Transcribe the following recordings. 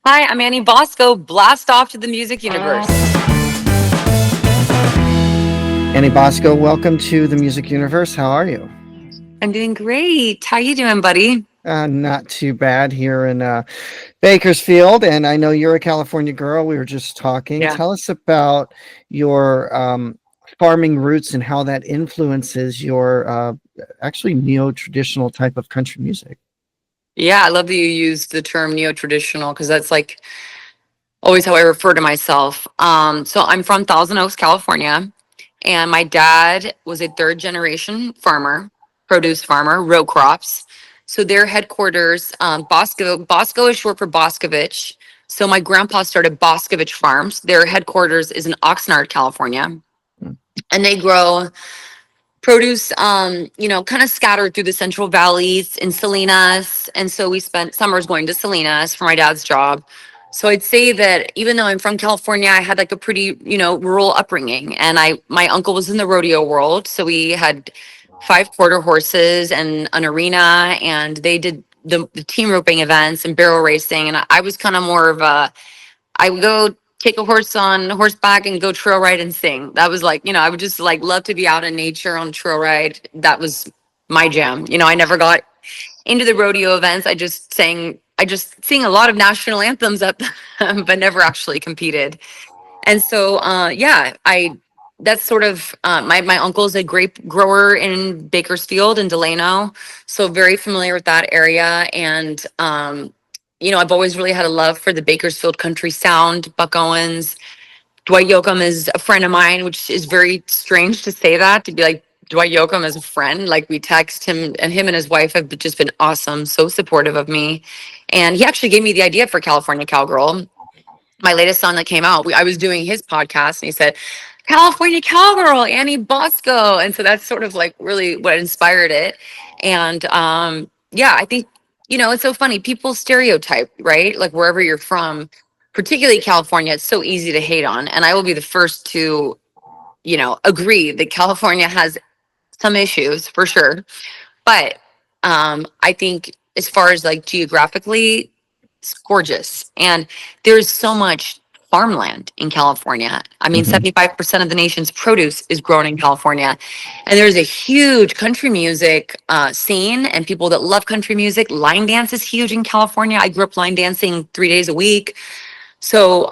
Hi, I'm Annie Bosko. Blast off to the music universe. Annie Bosko, welcome to the Music Universe. How are you? I'm doing great. How you doing, buddy? Not too bad here in Bakersfield, and I know you're a California girl. We were just talking. Yeah. Tell us about your farming roots and how that influences your actually neo-traditional type of country music. Yeah, I love that you used the term neo-traditional because that's like always how I refer to myself. So I'm from Thousand Oaks, California, and my dad was a third generation farmer, produce farmer, row crops. So their headquarters, Bosco is short for Boscovich. So my grandpa started Boscovich Farms. Their headquarters is in Oxnard, California, and they grow produce, kind of scattered through the Central Valleys in Salinas. And so we spent summers going to Salinas for my dad's job. So I'd say that even though I'm from California, I had like a pretty, rural upbringing. And my uncle was in the rodeo world. So we had 5 quarter horses and an arena, and they did the team roping events and barrel racing. And I was kind of more of a, I would go take a horse on horseback and go trail ride and sing. That was like, I would just like love to be out in nature on trail ride. That was my jam. I never got into the rodeo events. I just sing a lot of national anthems up, but never actually competed. And so, that's sort of my uncle's a grape grower in Bakersfield and Delano, so very familiar with that area. And I've always really had a love for the Bakersfield country sound. Buck Owens, Dwight Yoakam is a friend of mine, which is very strange to say that, to be like Dwight Yoakam as a friend. Like we text him, and him and his wife have just been awesome, so supportive of me. And he actually gave me the idea for California Cowgirl, my latest song that came out. I was doing his podcast, and he said, California Cowgirl, Annie Bosko. And so that's sort of like really what inspired it. And I think, it's so funny. People stereotype, right? Like wherever you're from, particularly California, it's so easy to hate on. And I will be the first to, agree that California has some issues for sure. But I think as far as like geographically, it's gorgeous. And there's so much farmland in California. I mean, Mhm. 75% of the nation's produce is grown in California. And there's a huge country music scene and people that love country music. Line dance is huge in California. I grew up line dancing 3 days a week. So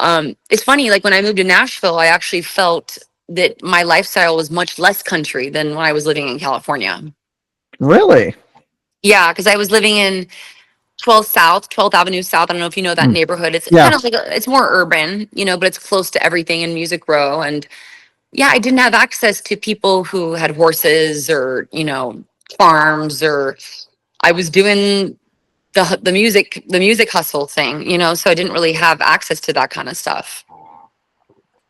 it's funny, like when I moved to Nashville, I actually felt that my lifestyle was much less country than when I was living in California. Really? Yeah, because I was living in 12th South, 12th Avenue South. I don't know if you know that Mm. neighborhood. It's Yeah. kind of like it's more urban, but it's close to everything in Music Row. And yeah, I didn't have access to people who had horses or farms, or I was doing the music hustle thing, so I didn't really have access to that kind of stuff.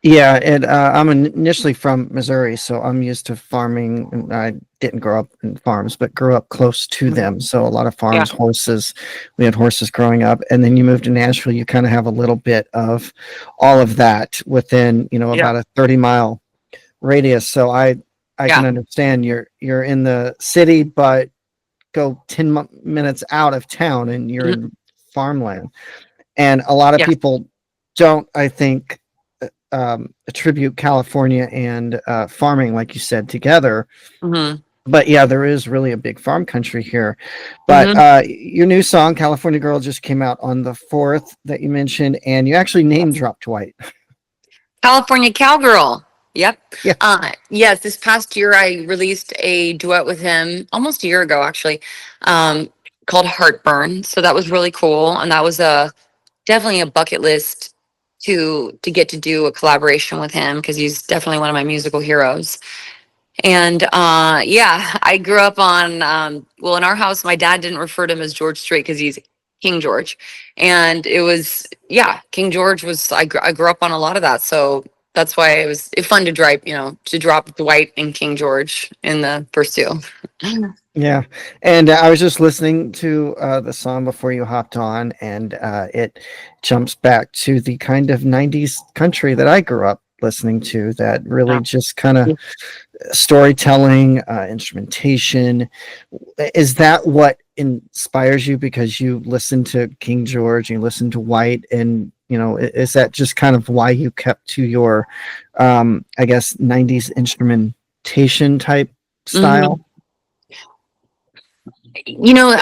Yeah, and I'm initially from Missouri, so I'm used to farming. And I didn't grow up in farms, but grew up close to them. So a lot of Yeah. farms, horses. We had horses growing up, and then you move to Nashville, you kind of have a little bit of all of that within, Yeah. about a 30-mile radius. So I can Yeah. understand you're in the city, but go 10 minutes out of town, and you're Mhm. in farmland. And a lot of Yeah. people don't, I think, attribute California and farming, like you said, together. Hmm. But yeah, there is really a big farm country here. But Hmm. your new song, California Girl, just came out on the 4th that you mentioned, and you actually name dropped Dwight. California Cowgirl. Yep. Yeah. Yes, this past year I released a duet with him almost a year ago, actually, um, called Heartburn. So that was really cool, and that was a definitely a bucket list to get to do a collaboration with him because he's definitely one of my musical heroes. And I grew up on well, in our house, my dad didn't refer to him as George Strait because he's King George, and it was King George was I grew up on a lot of that, so that's why it was fun to drop Dwight and King George in the first two. Yeah. And I was just listening to the song before you hopped on, and it jumps back to the kind of 90s country that I grew up listening to, that really just kind of storytelling, instrumentation. Is that what inspires you because you listen to King George, you listen to White, and is that just kind of why you kept to your, I guess, '90s instrumentation type Mhm. style? You know,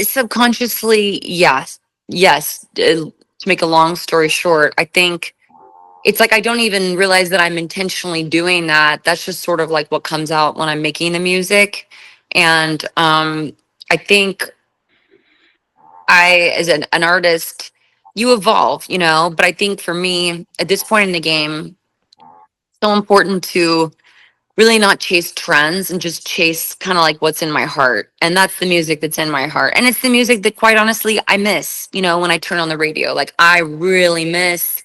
subconsciously, yes, yes. To make a long story short, I think it's like I don't even realize that I'm intentionally doing that. That's just sort of like what comes out when I'm making the music. And I think as an artist, you evolve, but I think for me at this point in the game, it's so important to really not chase trends and just chase kind of like what's in my heart. And that's the music that's in my heart. And it's the music that quite honestly I miss, when I turn on the radio. Like I really miss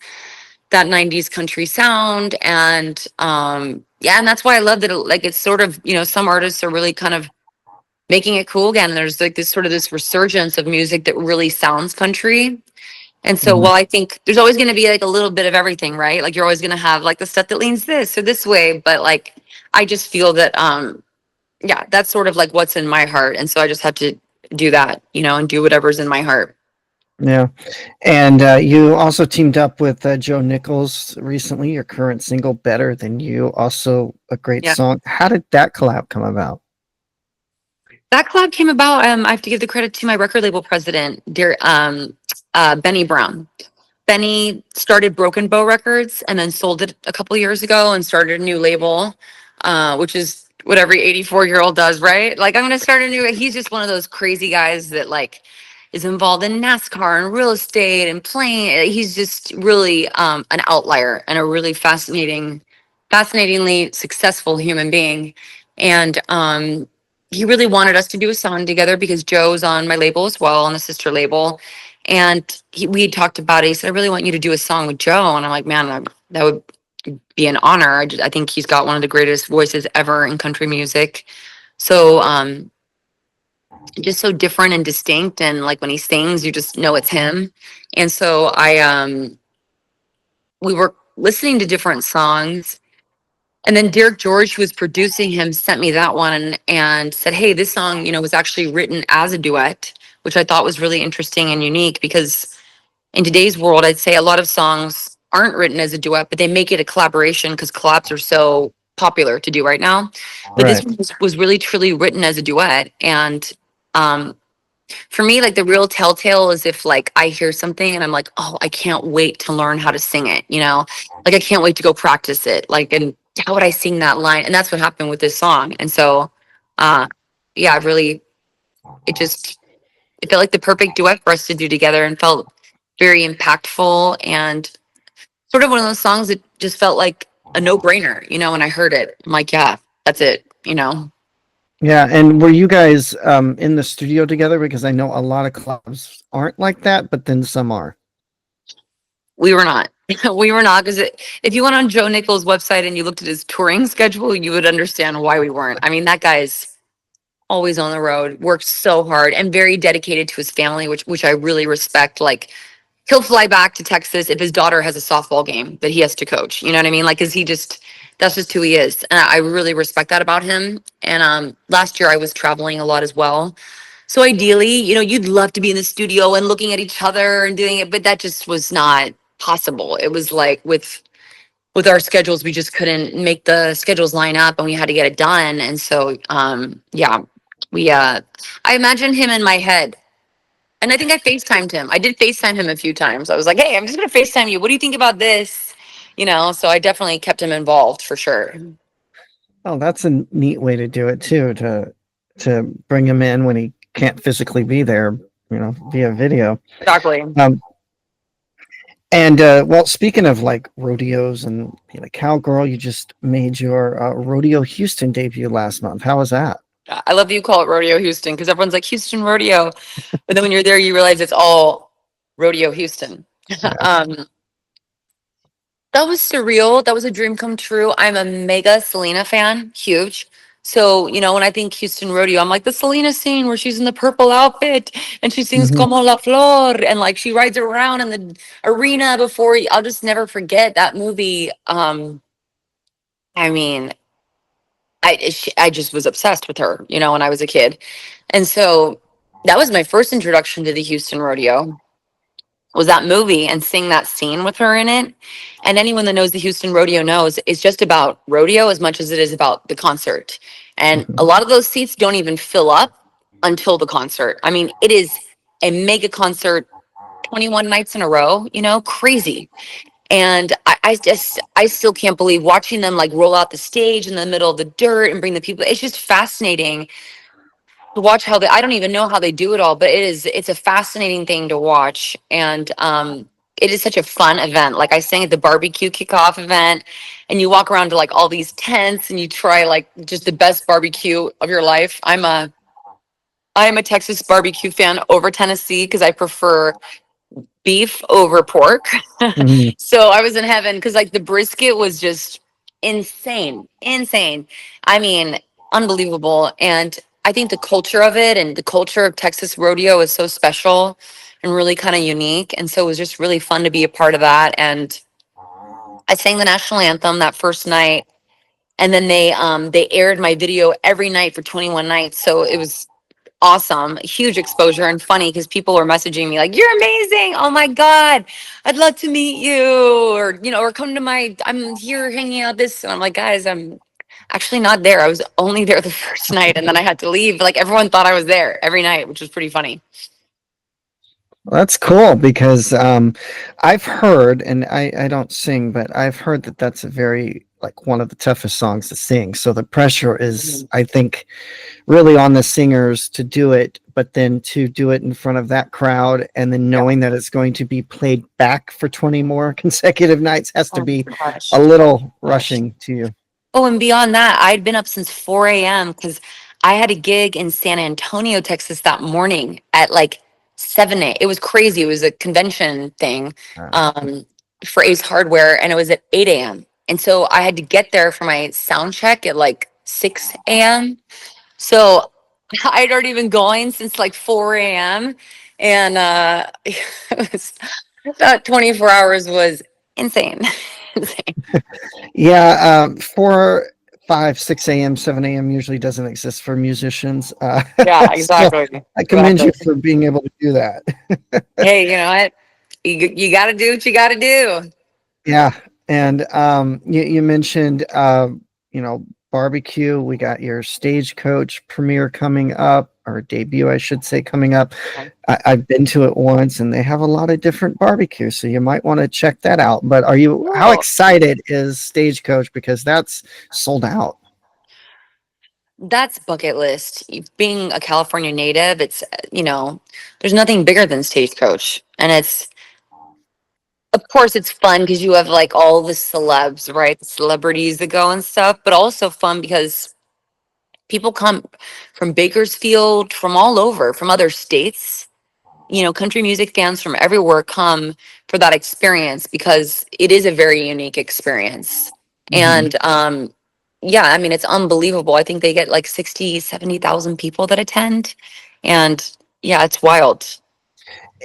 that 90s country sound. And yeah, and that's why I love that like it's sort of, some artists are really kind of making it cool again. There's like this sort of this resurgence of music that really sounds country. And so, Mhm. well, I think there's always going to be like a little bit of everything, right? Like you're always going to have like the stuff that leans this or this way, but like I just feel that yeah, that's sort of like what's in my heart. And so I just have to do that, and do whatever's in my heart. Yeah. And you also teamed up with Joe Nichols recently, your current single, Better Than You. Also a great Yeah. song. How did that collab come about? That collab came about. I have to give the credit to my record label president, dear Benny Brown. Benny started Broken Bow Records and then sold it a couple years ago and started a new label, which is what every 84-year-old does, right? Like I'm gonna start a new. He's just one of those crazy guys that like is involved in NASCAR and real estate and playing. He's just really an outlier and a really fascinatingly successful human being. And he really wanted us to do a song together because Joe's on my label as well, on the sister label. And we had talked about it. He said, I really want you to do a song with Joe. And I'm like, man, that would be an honor. I think he's got one of the greatest voices ever in country music. So, just so different and distinct. And like when he sings, you just know it's him. And so we were listening to different songs. And then Derek George, who was producing him, sent me that one and said, hey, this song, was actually written as a duet, which I thought was really interesting and unique because in today's world, I'd say a lot of songs aren't written as a duet, but they make it a collaboration because collabs are so popular to do right now. But this Right. one was really truly written as a duet. And um, for me, like the real telltale is if like I hear something and I'm like, oh, I can't wait to learn how to sing it, Like I can't wait to go practice it. Like, and how would I sing that line? And that's what happened with this song. And so, uh, yeah, it just, it felt like the perfect duet for us to do together and felt very impactful and sort of one of those songs that just felt like a no brainer, when I heard it. I'm like, yeah, that's it. Yeah. And were you guys in the studio together? Because I know a lot of clubs aren't like that, but then some are. We were not. We were not because if you went on Joe Nichols' website and you looked at his touring schedule, you would understand why we weren't. I mean, that guy's always on the road, works so hard and very dedicated to his family, which I really respect. Like he'll fly back to Texas if his daughter has a softball game that he has to coach. You know what I mean? Like, cause that's just who he is. And I really respect that about him. And last year I was traveling a lot as well. So ideally, you'd love to be in the studio and looking at each other and doing it, but that just was not possible. It was like with our schedules, we just couldn't make the schedules line up and we had to get it done. And so yeah, we I imagined him in my head. And I think I FaceTimed him. I did FaceTime him a few times. I was like, hey, I'm just gonna FaceTime you. What do you think about this? So I definitely kept him involved for sure. Oh, that's a neat way to do it too, to bring him in when he can't physically be there, via video. Exactly. Um, and well, speaking of like rodeos and like cowgirl, you just made your Rodeo Houston debut last month. How was that? I love that you call it Rodeo Houston because everyone's like Houston Rodeo. But then when you're there, you realize it's all Rodeo Houston. Yeah. um, that was surreal. That was a dream come true. I'm a mega Selena fan, huge. So, when I think Houston Rodeo, I'm like the Selena scene where she's in the purple outfit and she sings Hmm. Como la Flor and like she rides around in the arena before. I'll just never forget that movie. I mean, I just was obsessed with her, when I was a kid. And so that was my first introduction to the Houston rodeo, was that movie and seeing that scene with her in it. And anyone that knows the Houston rodeo knows it's just about rodeo as much as it is about the concert. And a Mhm. lot of those seats don't even fill up until the concert. I mean, it is a mega concert, 21 nights in a row, crazy. And I still can't believe watching them like roll out the stage in the middle of the dirt and bring the people. It's just fascinating to watch how I don't even know how they do it all, but it's a fascinating thing to watch. And it is such a fun event. Like I sang at the barbecue kickoff event, and you walk around to like all these tents and you try like just the best barbecue of your life. I am a Texas barbecue fan over Tennessee because I prefer beef over pork. Mhm. So I was in heaven because like the brisket was just insane, insane. I mean, unbelievable. And I think the culture of it and the culture of Texas rodeo is so special and really kind of unique. And so it was just really fun to be a part of that. And I sang the national anthem that first night. And then they aired my video every night for 21 nights. So it was awesome, huge exposure, and funny because people were messaging me like, "You're amazing! Oh my god, I'd love to meet you," or come to I'm here hanging out this. And I'm like, guys, I'm actually not there. I was only there the first night, and then I had to leave. Like everyone thought I was there every night, which was pretty funny. Well, that's cool because I've heard, and I don't sing, but I've heard that that's a very like one of the toughest songs to sing. So the pressure is, Mhm. I think, really on the singers to do it, but then to do it in front of that crowd and then Yeah. knowing that it's going to be played back for 20 more consecutive nights has to Oh be my a gosh. little Gosh. rushing to you. Oh, and beyond that, I'd been up since 4 a.m. because I had a gig in San Antonio, Texas that morning at like 7 a.m. It was crazy. It was a convention thing Uh, um, for Ace Hardware, and it was at 8 a.m. And so I had to get there for my sound check at like 6 a.m. So I'd already been going since like 4 a.m. And it was, that 24 hours was insane. Insane. yeah, 4, 5, 6 a.m., 7 a.m. usually doesn't exist for musicians. Yeah, So exactly. I commend you Exactly. for being able to do that. Hey, you know what? You got to do what you got to do. Yeah, and you mentioned barbecue. We got your Stagecoach premiere coming up, or debut, I should say, coming up. I've been to it once, and they have a lot of different barbecues, so you might want to check that out. But how Cool. excited is Stagecoach because that's sold out? That's bucket list. Being a California native, there's nothing bigger than Stagecoach. And of course, it's fun because you have like all the celebs, right? The celebrities that go and stuff, but also fun because people come from Bakersfield, from all over, from other states. Country music fans from everywhere come for that experience because it is a very unique experience. Mhm. And yeah, I mean, it's unbelievable. I think they get like 60, 70,000 people that attend. And yeah, it's wild.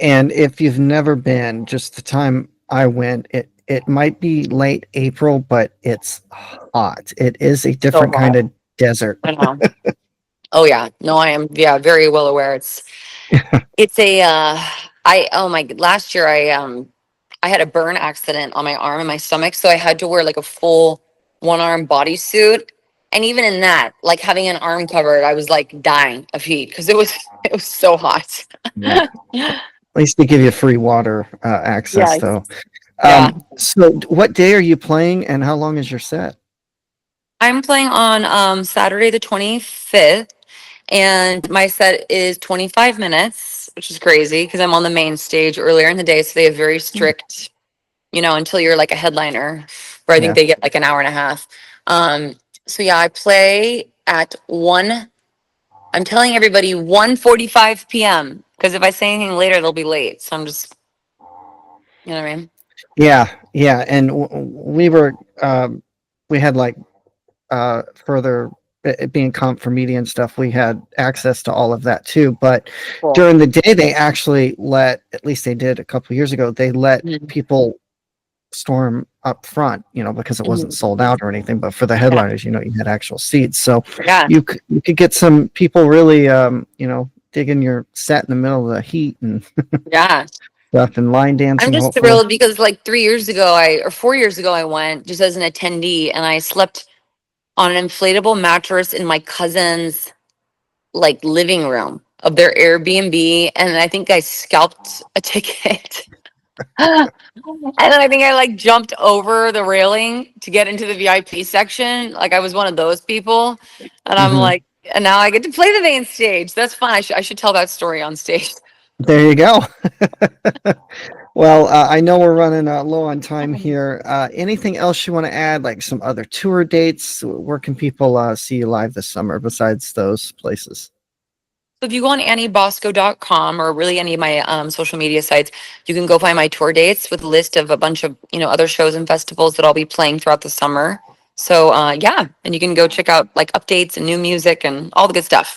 And if you've never been, just the time I went, it might be late April, but it's hot. It is a So different kind hot. of desert. I know. Oh yeah. No, I am, yeah, very well aware. It's a oh my, last year I had a burn accident on my arm and my stomach, so I had to wear like a full one arm bodysuit. And even in that, like having an arm covered, I was like dying of heat because it was so hot. Yeah. At least they give you free water access, Yeah, though. yeah. So what day are you playing, and how long is your set? I'm playing on Saturday the 25th, and my set is 25 minutes, which is crazy because I'm on the main stage earlier in the day, so they have very strict, until you're like a headliner, where I think Yeah. they get like an hour and a half. Um, so yeah, I play at 1. I'm telling everybody 1:45 p.m. because if I say anything later, they'll be late. So I'm just, you know what I mean? Yeah, yeah, and we had like further being comp for media and stuff, we had access to all of that too. But Cool. during the day, they actually at least they did a couple of years ago, they let Mhm. people storm up front, because it wasn't Mhm. sold out or anything. But for the Yeah. headliners, you had actual seats, so Yeah. you could get some people really, digging your set in the middle of the heat and Yeah. stuff and line I'm dancing, just hopefully. thrilled because like 3 years ago, or 4 years ago, I went just as an attendee and I slept on an inflatable mattress in my cousin's like living room of their Airbnb. And I think I scalped a ticket. And then I think I like jumped over the railing to get into the VIP section. Like I was one of those people. And I'm Hmm. like, and now I get to play the main stage. That's fun. I should tell that story on stage. There you go. Well, I know we're running low on time here. Anything else you want to add, like some other tour dates? Where can people see you live this summer besides those places? So if you go on anniebosco.com or really any of my social media sites, you can go find my tour dates with a list of a bunch of, other shows and festivals that I'll be playing throughout the summer. So yeah, and you can go check out like updates and new music and all the good stuff.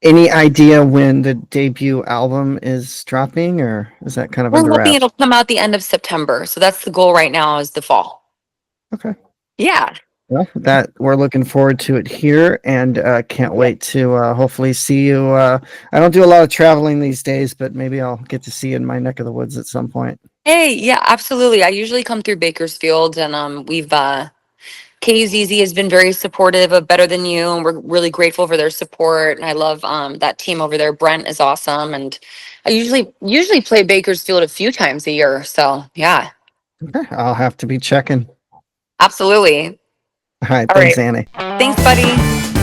Any idea when the debut album is dropping, or is that kind of We're under hoping wraps? it'll come out the end of September. So that's the goal right now is the fall. Okay. Yeah. Well, that we're looking forward to it here, and can't wait to hopefully see you. I don't do a lot of traveling these days, but maybe I'll get to see you in my neck of the woods at some point. Hey, yeah, absolutely. I usually come through Bakersfield and we've KUZZ has been very supportive of Better Than You, and we're really grateful for their support. And I love that team over there. Brent is awesome, and I usually play Bakersfield a few times a year. So yeah, Okay, I'll have to be checking. absolutely. All right, All thanks, right, Annie. thanks, buddy.